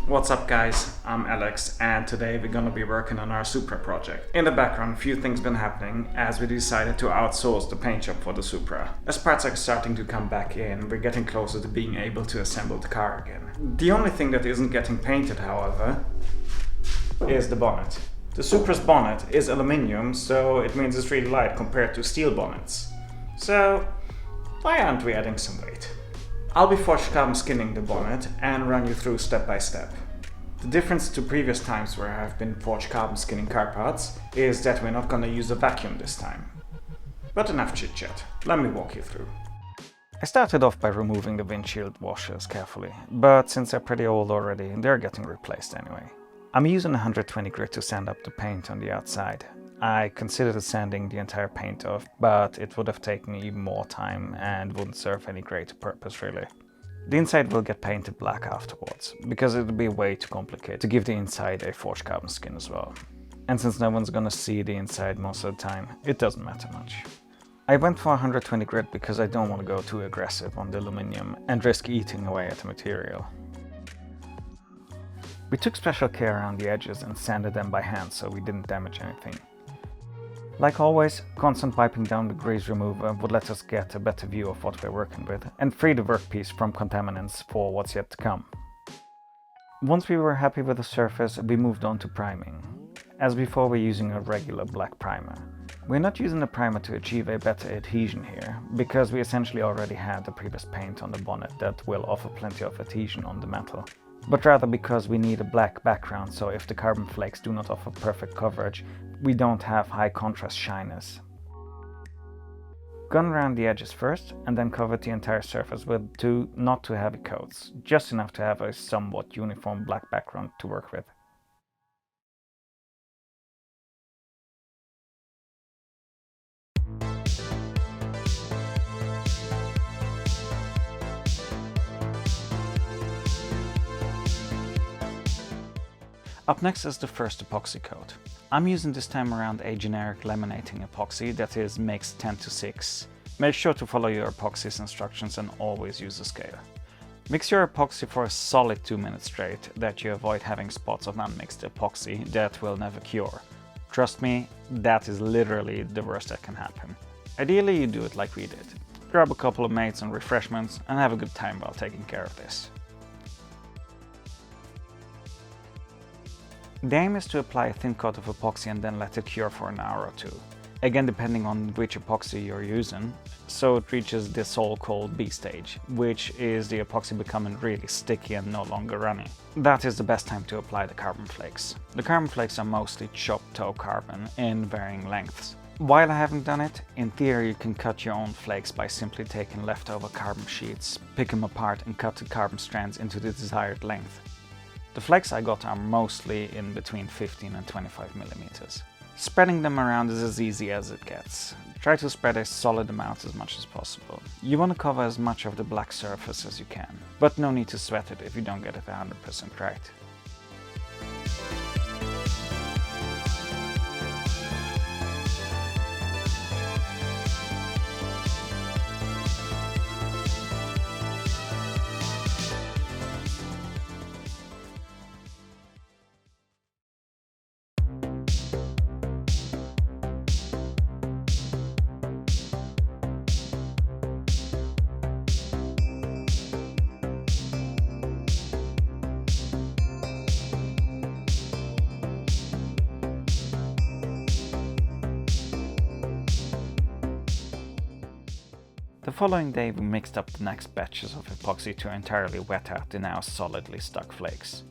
What's up guys, I'm Alex and today we're gonna be working on our Supra project. In the background, a few things been happening as we decided to outsource the paint job for the Supra. As parts are starting to come back in, we're getting closer to being able to assemble the car again. The only thing that isn't getting painted, however, is the bonnet. The Supra's bonnet is aluminium, so it means it's really light compared to steel bonnets. So, why aren't we adding some weight? I'll be forged carbon skinning the bonnet and run you through step by step. The difference to previous times where I've been forged carbon skinning car parts is that we're not gonna use a vacuum this time. But enough chit chat, let me walk you through. I started off by removing the windshield washers carefully, but since they're pretty old already, they're getting replaced anyway. I'm using 120 grit to sand up the paint on the outside. I considered sanding the entire paint off, but it would have taken even more time and wouldn't serve any greater purpose really. The inside will get painted black afterwards, because it would be way too complicated to give the inside a forged carbon skin as well. And since no one's gonna see the inside most of the time, it doesn't matter much. I went for 120 grit because I don't want to go too aggressive on the aluminium and risk eating away at the material. We took special care around the edges and sanded them by hand so we didn't damage anything. Like always, constant wiping down the grease remover would let us get a better view of what we're working with and free the workpiece from contaminants for what's yet to come. Once we were happy with the surface, we moved on to priming. As before, we're using a regular black primer. We're not using the primer to achieve a better adhesion here, because we essentially already had the previous paint on the bonnet that will offer plenty of adhesion on the metal. But rather because we need a black background, so if the carbon flakes do not offer perfect coverage, we don't have high contrast shyness. Gun around the edges first, and then cover the entire surface with two not too heavy coats, just enough to have a somewhat uniform black background to work with. Up next is the first epoxy coat. I'm using this time around a generic laminating epoxy that is mixed 10:6. Make sure to follow your epoxy's instructions and always use a scale. Mix your epoxy for a solid 2 minutes straight, that you avoid having spots of unmixed epoxy that will never cure. Trust me, that is literally the worst that can happen. Ideally you do it like we did. Grab a couple of mates and refreshments and have a good time while taking care of this. The aim is to apply a thin coat of epoxy and then let it cure for an hour or two. Again, depending on which epoxy you're using, so it reaches the so-called B stage, which is the epoxy becoming really sticky and no longer runny. That is the best time to apply the carbon flakes. The carbon flakes are mostly chopped toe carbon in varying lengths. While I haven't done it, in theory you can cut your own flakes by simply taking leftover carbon sheets, pick them apart and cut the carbon strands into the desired length. The flakes I got are mostly in between 15 and 25 millimeters. Spreading them around is as easy as it gets. Try to spread a solid amount as much as possible. You want to cover as much of the black surface as you can, but no need to sweat it if you don't get it 100% right. The following day we mixed up the next batches of epoxy to entirely wet out the now solidly stuck flakes.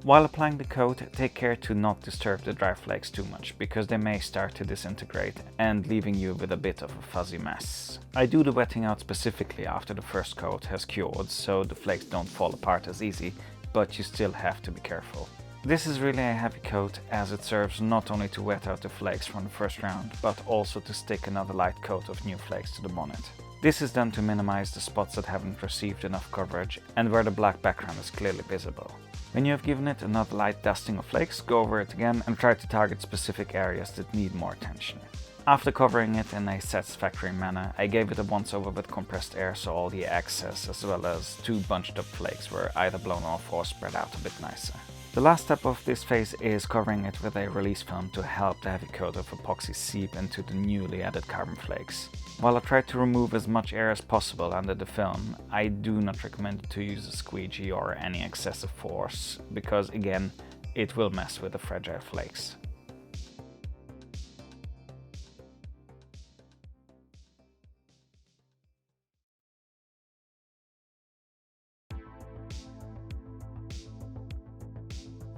While applying the coat, take care to not disturb the dry flakes too much, because they may start to disintegrate and leaving you with a bit of a fuzzy mess. I do the wetting out specifically after the first coat has cured, so the flakes don't fall apart as easy, but you still have to be careful. This is really a heavy coat, as it serves not only to wet out the flakes from the first round, but also to stick another light coat of new flakes to the bonnet. This is done to minimize the spots that haven't received enough coverage and where the black background is clearly visible. When you have given it another light dusting of flakes, go over it again and try to target specific areas that need more attention. After covering it in a satisfactory manner, I gave it a once-over with compressed air so all the excess as well as 2 bunched up flakes were either blown off or spread out a bit nicer. The last step of this phase is covering it with a release film to help the heavy coat of epoxy seep into the newly added carbon flakes. While I tried to remove as much air as possible under the film, I do not recommend to use a squeegee or any excessive force, because again, it will mess with the fragile flakes.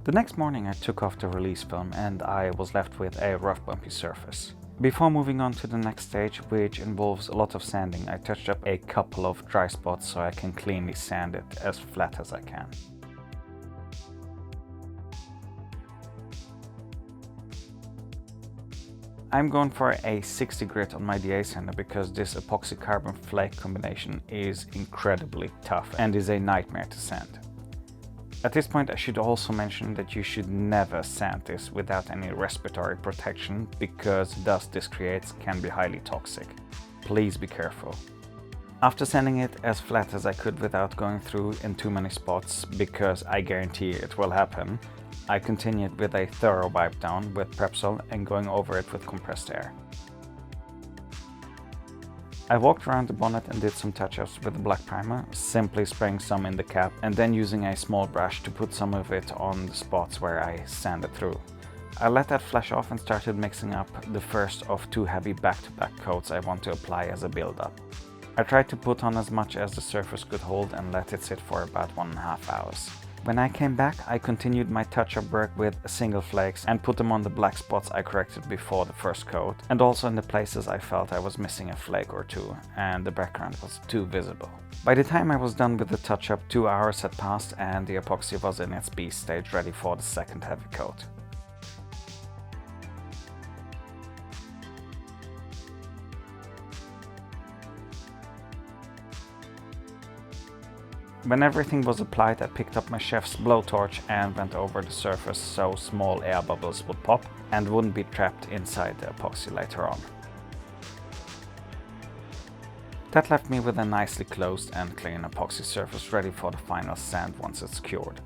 The next morning I took off the release film and I was left with a rough bumpy surface. Before moving on to the next stage, which involves a lot of sanding, I touched up a couple of dry spots so I can cleanly sand it as flat as I can. I'm going for a 60 grit on my DA sander because this epoxy carbon flake combination is incredibly tough and is a nightmare to sand. At this point I should also mention that you should never sand this without any respiratory protection because the dust this creates can be highly toxic. Please be careful. After sanding it as flat as I could without going through in too many spots, because I guarantee it will happen, I continued with a thorough wipe down with Prepsol and going over it with compressed air. I walked around the bonnet and did some touch-ups with the black primer, simply spraying some in the cap and then using a small brush to put some of it on the spots where I sanded through. I let that flash off and started mixing up the first of 2 heavy back-to-back coats I want to apply as a build-up. I tried to put on as much as the surface could hold and let it sit for about 1.5 hours. When I came back, I continued my touch-up work with single flakes and put them on the black spots I corrected before the first coat, and also in the places I felt I was missing a flake or 2 and the background was too visible. By the time I was done with the touch-up, 2 hours had passed and the epoxy was in its B stage, ready for the second heavy coat. When everything was applied, I picked up my chef's blowtorch and went over the surface so small air bubbles would pop and wouldn't be trapped inside the epoxy later on. That left me with a nicely closed and clean epoxy surface ready for the final sand once it's cured.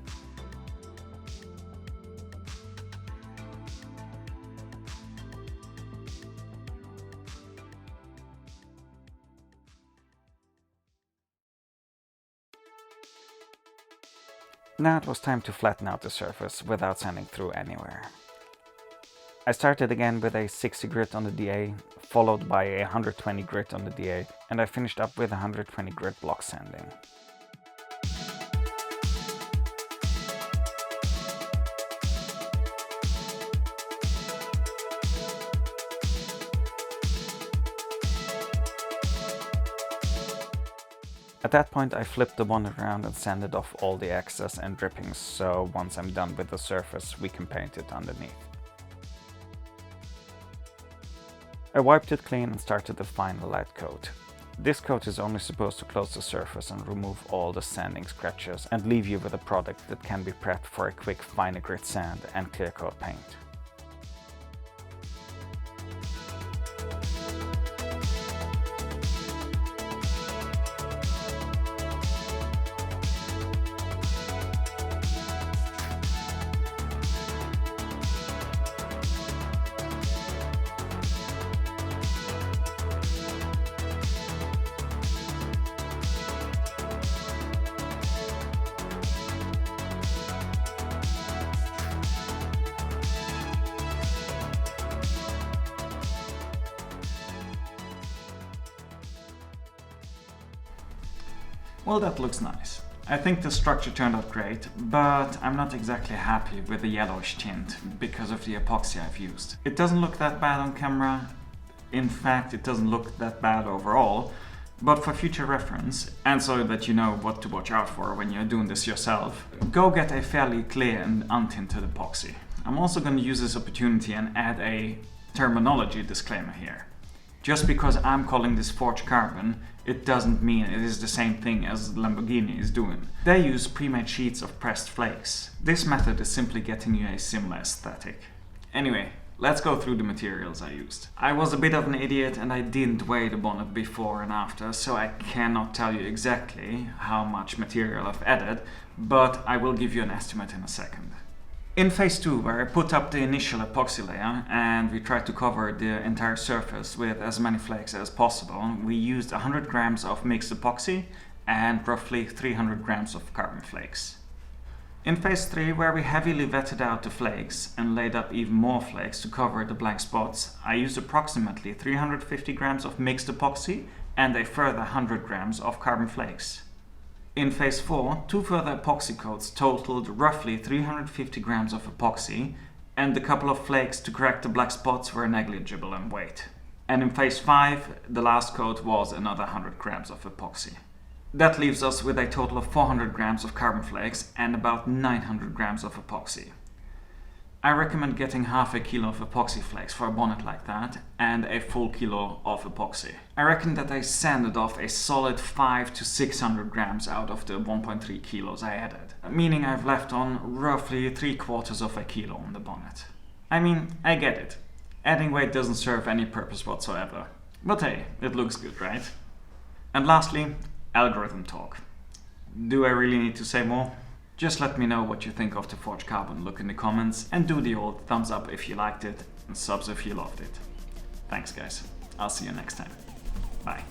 Now it was time to flatten out the surface without sanding through anywhere. I started again with a 60 grit on the DA, followed by a 120 grit on the DA, and I finished up with 120 grit block sanding. At that point I flipped the bonnet around and sanded off all the excess and drippings, so once I'm done with the surface we can paint it underneath. I wiped it clean and started the final light coat. This coat is only supposed to close the surface and remove all the sanding scratches and leave you with a product that can be prepped for a quick finer grit sand and clear coat paint. Well, that looks nice. I think the structure turned out great, but I'm not exactly happy with the yellowish tint because of the epoxy I've used. It doesn't look that bad on camera. In fact, it doesn't look that bad overall, but for future reference, and so that you know what to watch out for when you're doing this yourself, go get a fairly clear and untinted epoxy. I'm also going to use this opportunity and add a terminology disclaimer here. Just because I'm calling this forged carbon, it doesn't mean it is the same thing as Lamborghini is doing. They use pre-made sheets of pressed flakes. This method is simply getting you a similar aesthetic. Anyway, let's go through the materials I used. I was a bit of an idiot and I didn't weigh the bonnet before and after, so I cannot tell you exactly how much material I've added, but I will give you an estimate in a second. In phase 2, where I put up the initial epoxy layer and we tried to cover the entire surface with as many flakes as possible, we used 100 grams of mixed epoxy and roughly 300 grams of carbon flakes. In phase 3, where we heavily wetted out the flakes and laid up even more flakes to cover the blank spots, I used approximately 350 grams of mixed epoxy and a further 100 grams of carbon flakes. In phase 4, 2 further epoxy coats totaled roughly 350 grams of epoxy, and a couple of flakes to correct the black spots were negligible in weight. And in phase 5, the last coat was another 100 grams of epoxy. That leaves us with a total of 400 grams of carbon flakes and about 900 grams of epoxy. I recommend getting half a kilo of epoxy flakes for a bonnet like that and a full kilo of epoxy. I reckon that I sanded off a solid 500 to 600 grams out of the 1.3 kilos I added, meaning I've left on roughly 3/4 of a kilo on the bonnet. I mean, I get it. Adding weight doesn't serve any purpose whatsoever. But hey, it looks good, right? And lastly, algorithm talk. Do I really need to say more? Just let me know what you think of the Forged Carbon look in the comments, and do the old thumbs up if you liked it and subs if you loved it. Thanks guys, I'll see you next time. Bye.